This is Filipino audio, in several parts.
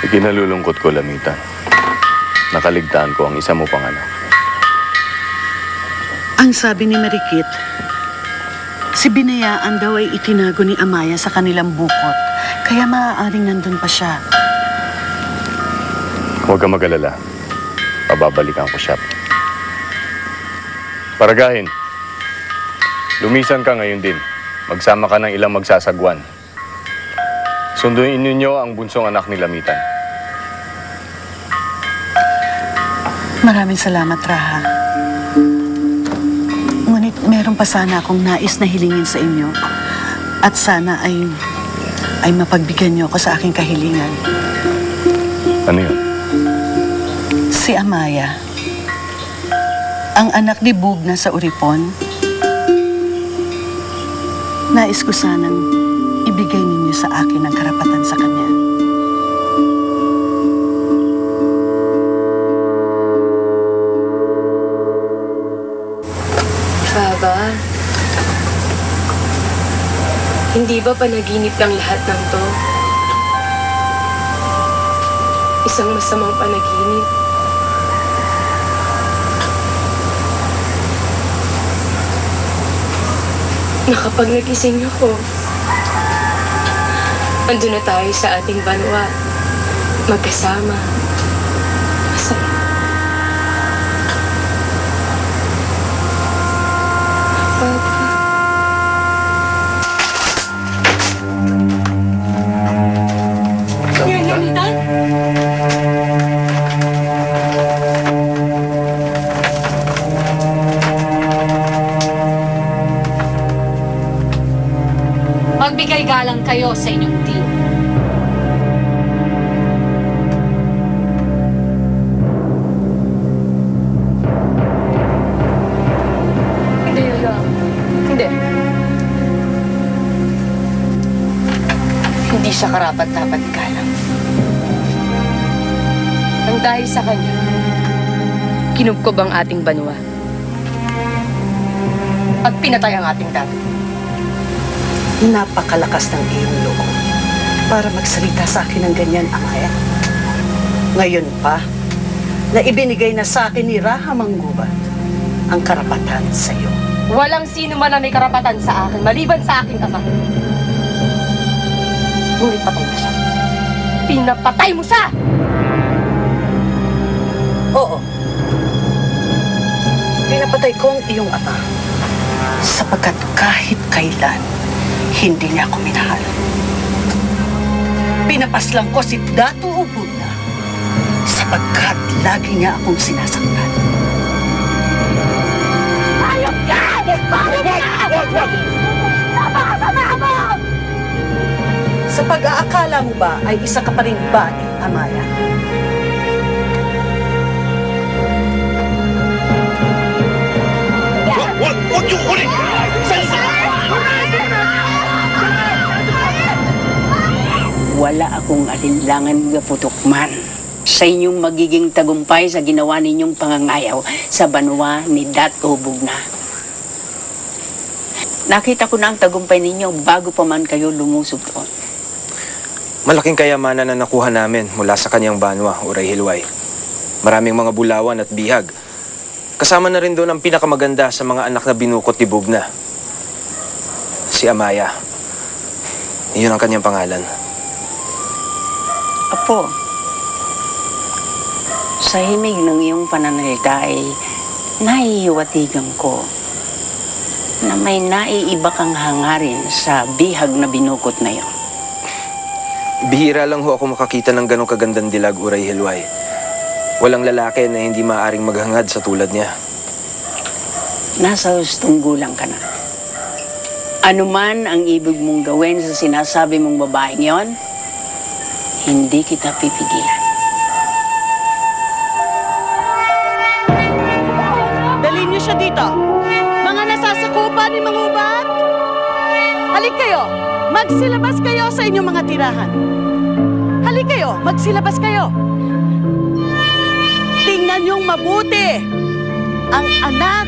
Ikinalulungkot ko, Lamitan. Nakaligtaan ko ang isa mo pang anak. Ang sabi ni Marikit, si Binayaan daw ay itinago ni Amaya sa kanilang bukot. Kaya maaaring nandun pa siya. Huwag kang mag-alala. Pababalikan ko siya. Paragahin. Lumisan ka ngayon din. Magsama ka ng ilang magsasagwan. Sunduin ninyo ang bunsong anak ni Lamitan. Maraming salamat, Raha. Ngunit meron pa sana akong nais na hilingin sa inyo. At sana ay mapagbigyan niyo ako sa aking kahilingan. Ano yun? Si Amaya, ang anak ni Bugna sa Uripon, nais ko sanang ibigay ninyo sa akin ang karapatan sa kanya. Baba, hindi ba panaginip lang lahat ng to? Isang masamang panaginip. Na kapag nagising ako, andun na tayo sa ating banwa, magkasama, masaya. Papa. Yan, Lamitan? Magbigay galang kayo sa inyong team. Hindi, Lola. Hindi. Hindi siya karapat-dapat galang. Ang dahil sa kanya, kinubkob ang ating banwa. At pinatay ang ating dati. Napakalakas ng iyong loob para magsalita sa akin ng ganyan, Amaya. Ngayon pa, na ibinigay na sa akin ni Raha Manggubat ang karapatan sa iyo. Walang sino man na may karapatan sa akin, maliban sa aking ama. Ngunit patay mo siya. Pinapatay mo siya! Oo. Pinapatay ko ang iyong ama sapagkat kahit kailan hindi niya ako minahal. Pinapaslang ko si Dato Ubugna sapagkat lagi niya akong sinasaktan. Ayok ka! Napakasama mo! Sa pag-aakala mo ba ay isa ka pa rin bae, Amaya? Huwag niyo ulit! Wala akong alinlangan nga putukman sa inyong magiging tagumpay sa ginawa ninyong pangangayaw sa banwa ni Dat Ubugna. Nakita ko na ang tagumpay ninyo bago pa man kayo lumusog doon. Malaking kayamanan na nakuha namin mula sa kanyang banwa, Uray Hilway. Maraming mga bulawan at bihag. Kasama na rin doon ang pinakamaganda sa mga anak na binukot ni Bugna. Si Amaya. Iyon ang kanyang pangalan. Apo, sa himig ng iyong pananalita ay nahihiwatigan ko na may naiiba kang hangarin sa bihag na binukot na iyon. Bihira lang ho ako makakita ng ganong kagandang dilag, Uray Hilway. Walang lalaki na hindi maaaring maghangad sa tulad niya. Nasa hustong gulang ka na. Ano man ang ibig mong gawin sa sinasabi mong babaeng yon, hindi kita pipigilan. Dalhin niyo siya dito. Mga nasasakupan ni Mangubat. Halik kayo. Magsilabas kayo sa inyong mga tirahan. Halik kayo. Magsilabas kayo. Tingnan niyong mabuti ang anak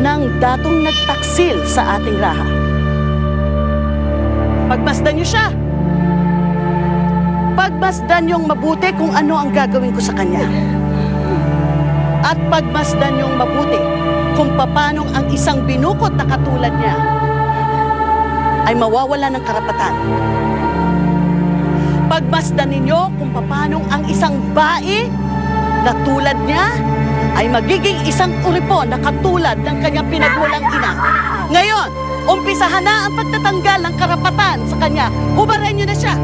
ng datong nagtaksil sa ating Raha. Pagmasdan niyo siya. Pagmasdan niyong mabuti kung ano ang gagawin ko sa kanya. At pagmasdan niyong mabuti kung papanong ang isang binukot na katulad niya ay mawawala ng karapatan. Pagmasdan ninyo kung papanong ang isang bae na tulad niya ay magiging isang uripo na katulad ng kanyang pinagmulang ina. Ngayon, umpisahan na ang pagtatanggal ng karapatan sa kanya. Hubaran niyo na siya.